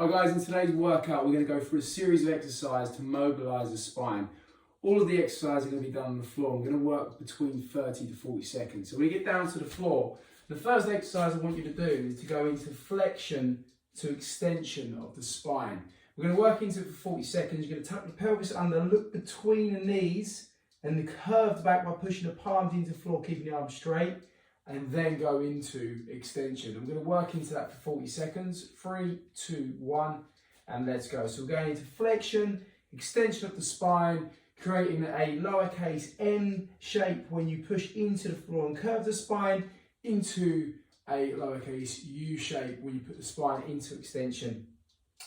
Hi guys, in today's workout we're going to go through a series of exercises to mobilise the spine. All of the exercises are going to be done on the floor. I'm going to work between 30 to 40 seconds. So when you get down to the floor, the first exercise I want you to do is to go into flexion to extension of the spine. We're going to work into it for 40 seconds. You're going to tuck the pelvis under, look between the knees and the curved back by pushing the palms into the floor, keeping the arms straight, and then go into extension. I'm going to work into that for 40 seconds. 3, 2, 1, and let's go. So we're going into flexion, extension of the spine, creating a lowercase n shape when you push into the floor, and curve the spine into a lowercase u shape when you put the spine into extension.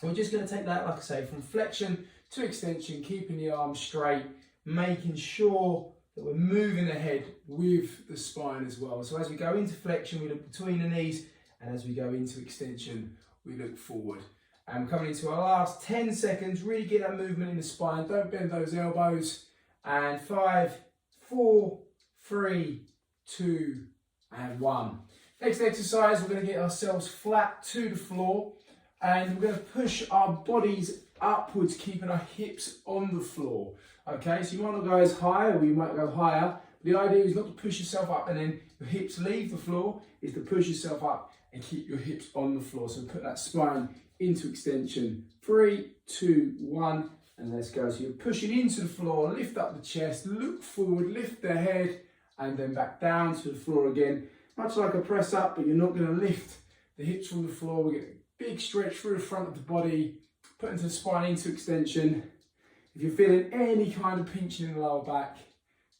And we're just going to take that, like I say, from flexion to extension, keeping the arms straight, making sure that we're moving the head with the spine as well. So as we go into flexion, we look between the knees, and as we go into extension, we look forward. And coming into our last 10 seconds, really get that movement in the spine. Don't bend those elbows. And 5, 4, 3, 2, and 1. Next exercise, we're going to get ourselves flat to the floor, and we're going to push our bodies upwards, keeping our hips on the floor. Okay, so you might not go as high, or you might go higher. The idea is not to push yourself up and then your hips leave the floor, is to push yourself up and keep your hips on the floor. So put that spine into extension. 3, 2, 1, and let's go. So you're pushing into the floor, lift up the chest, look forward, lift the head, and then back down to the floor again. Much like a press up, but you're not going to lift the hips from the floor. We get a big stretch through the front of the body, putting the spine into extension. If you're feeling any kind of pinching in the lower back,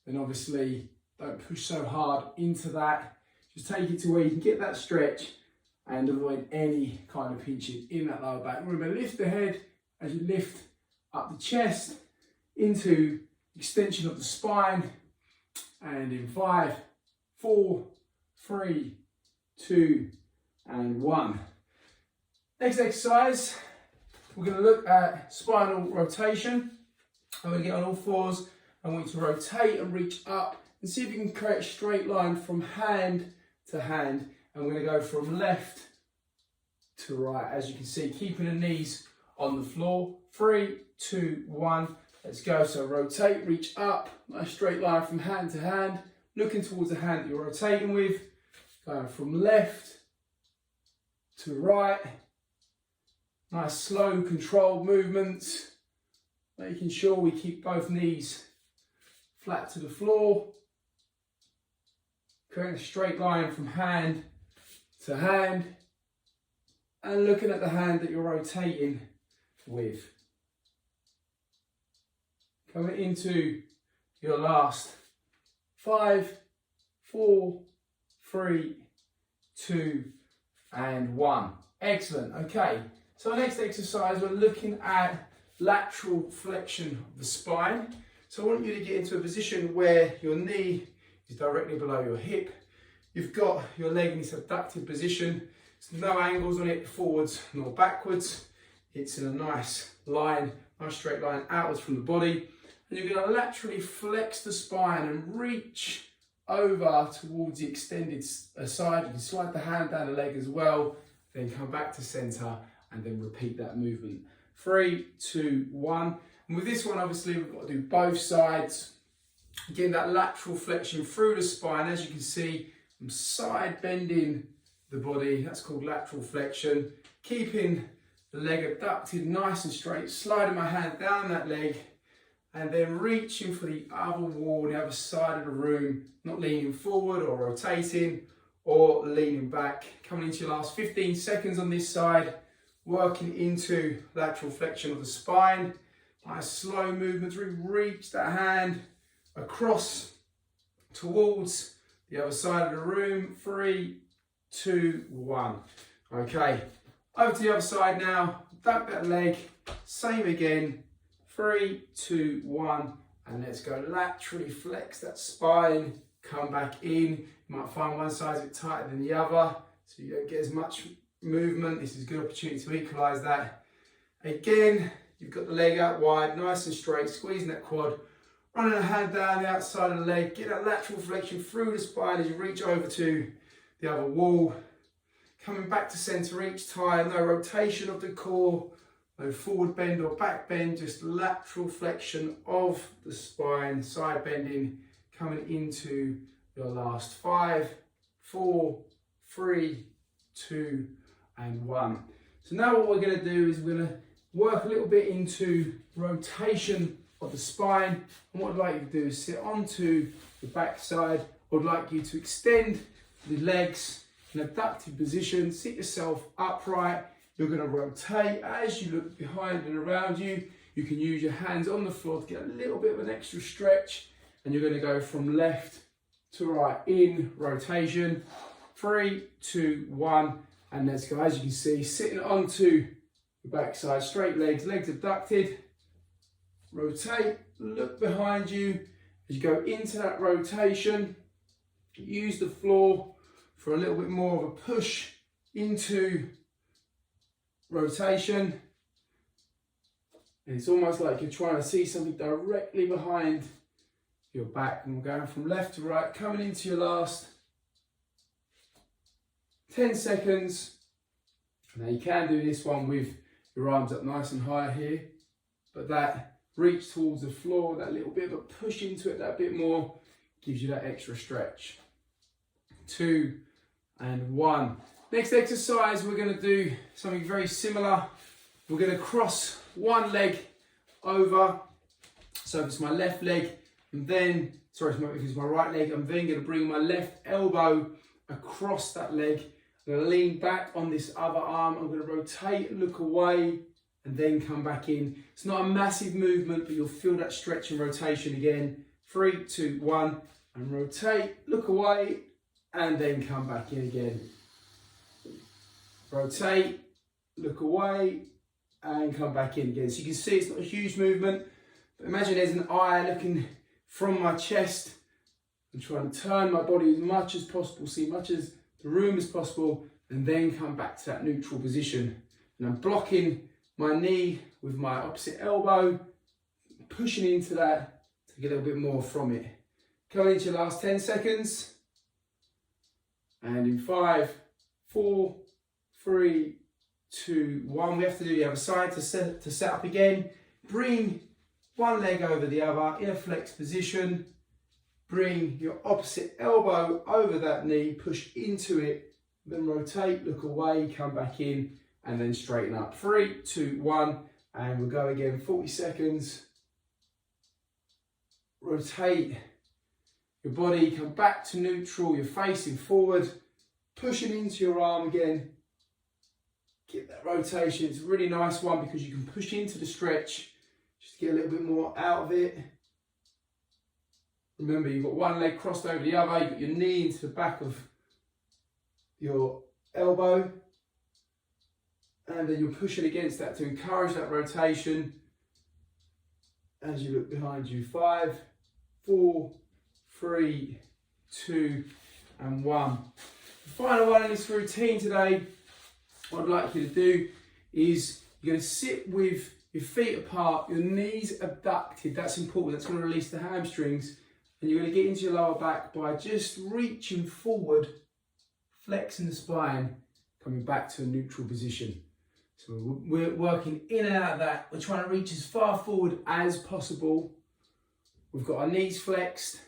then obviously don't push so hard into that. Just take it to where you can get that stretch and avoid any kind of pinching in that lower back. Remember, lift the head as you lift up the chest into extension of the spine. And in 5, 4, 3, 2, and 1. Next exercise, we're going to look at spinal rotation. I'm going to get on all fours. I want you to rotate and reach up and see if you can create a straight line from hand to hand. And we're going to go from left to right, as you can see, keeping the knees on the floor. 3, 2, 1, let's go. So rotate, reach up, nice straight line from hand to hand, looking towards the hand that you're rotating with. Going from left to right. Nice slow controlled movements, making sure we keep both knees flat to the floor, creating a straight line from hand to hand, and looking at the hand that you're rotating with. Coming into your last 5, 4, 3, 2, and 1. Excellent. Okay, so our next exercise, we're looking at lateral flexion of the spine. So I want you to get into a position where your knee is directly below your hip. You've got your leg in this abducted position. There's no angles on it, forwards nor backwards. It's in a nice line, nice straight line outwards from the body. And you're going to laterally flex the spine and reach over towards the extended side. You can slide the hand down the leg as well, then come back to center and then repeat that movement. 3, 2, 1. And with this one, obviously, we've got to do both sides. Getting that lateral flexion through the spine. As you can see, I'm side bending the body. That's called lateral flexion. Keeping the leg abducted nice and straight. Sliding my hand down that leg and then reaching for the other wall, the other side of the room. Not leaning forward or rotating or leaning back. Coming into your last 15 seconds on this side. Working into lateral flexion of the spine. Nice slow movement through. Reach that hand across towards the other side of the room. 3, 2, 1. Okay, over to the other side now. Duck that leg. Same again. 3, 2, 1. And let's go laterally flex that spine. Come back in. You might find one side's a bit tighter than the other, so you don't get as much movement. This is a good opportunity to equalize that. Again, you've got the leg out wide, nice and straight, squeezing that quad, running the hand down the outside of the leg, get that lateral flexion through the spine as you reach over to the other wall. Coming back to center each time, no rotation of the core, no forward bend or back bend, just lateral flexion of the spine, side bending, coming into your last 5, 4, 3, 2, and 1. So now what we're going to do is we're going to work a little bit into rotation of the spine. And what I'd like you to do is sit onto the back side. I'd like you to extend the legs in abducted position, sit yourself upright. You're going to rotate as you look behind and around you. You can use your hands on the floor to get a little bit of an extra stretch. And you're going to go from left to right in rotation. 3, 2, 1, and let's go. As you can see, sitting onto the backside, straight legs, legs abducted. Rotate, look behind you. As you go into that rotation, use the floor for a little bit more of a push into rotation. And it's almost like you're trying to see something directly behind your back. And we're going from left to right, coming into your last 10 seconds. Now you can do this one with your arms up nice and high here, but that reach towards the floor, that little bit of a push into it, that bit more, gives you that extra stretch. 2 and 1. Next exercise, we're going to do something very similar. We're going to cross one leg over. So if it's my left leg, and then, sorry, if it's my right leg, I'm then going to bring my left elbow across that leg. I'm going to lean back on this other arm. I'm going to rotate, look away, and then come back in. It's not a massive movement, but you'll feel that stretch and rotation again. 3, 2, 1, and rotate, look away, and then come back in again. Rotate, look away, and come back in again. So you can see it's not a huge movement, but imagine there's an eye looking from my chest. I'm trying to turn my body as much as possible, see as much as the room as possible, and then come back to that neutral position. And I'm blocking my knee with my opposite elbow, pushing into that to get a little bit more from it. Coming into your last 10 seconds. And in 5, 4, 3, 2, 1. We have to do the other side to set up again. Bring one leg over the other in a flex position. Bring your opposite elbow over that knee, push into it, then rotate, look away, come back in, and then straighten up. 3, 2, 1, and we'll go again, 40 seconds. Rotate your body, come back to neutral, you're facing forward, pushing into your arm again. Get that rotation, it's a really nice one because you can push into the stretch, just get a little bit more out of it. Remember, you've got one leg crossed over the other, you've got your knee into the back of your elbow, and then you're pushing against that to encourage that rotation as you look behind you. 5, 4, 3, 2, and 1. The final one in this routine today, what I'd like you to do is you're going to sit with your feet apart, your knees abducted. That's important, that's going to release the hamstrings. And you're going to get into your lower back by just reaching forward, flexing the spine, coming back to a neutral position. So we're working in and out of that. We're trying to reach as far forward as possible. We've got our knees flexed,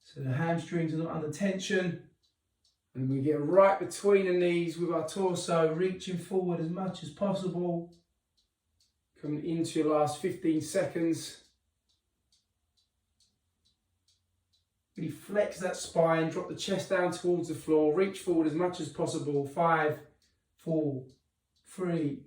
so the hamstrings are not under tension. And we get right between the knees with our torso, reaching forward as much as possible. Coming into your last 15 seconds. Really flex that spine, drop the chest down towards the floor, reach forward as much as possible. 5, 4, 3,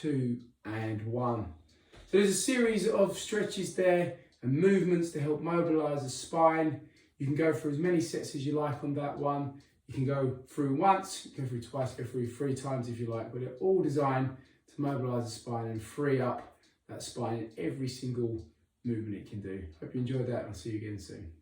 2, and 1. So there's a series of stretches there and movements to help mobilize the spine. You can go through as many sets as you like on that one. You can go through once, go through twice, go through 3 times if you like, but they're all designed to mobilize the spine and free up that spine in every single movement it can do. Hope you enjoyed that, and I'll see you again soon.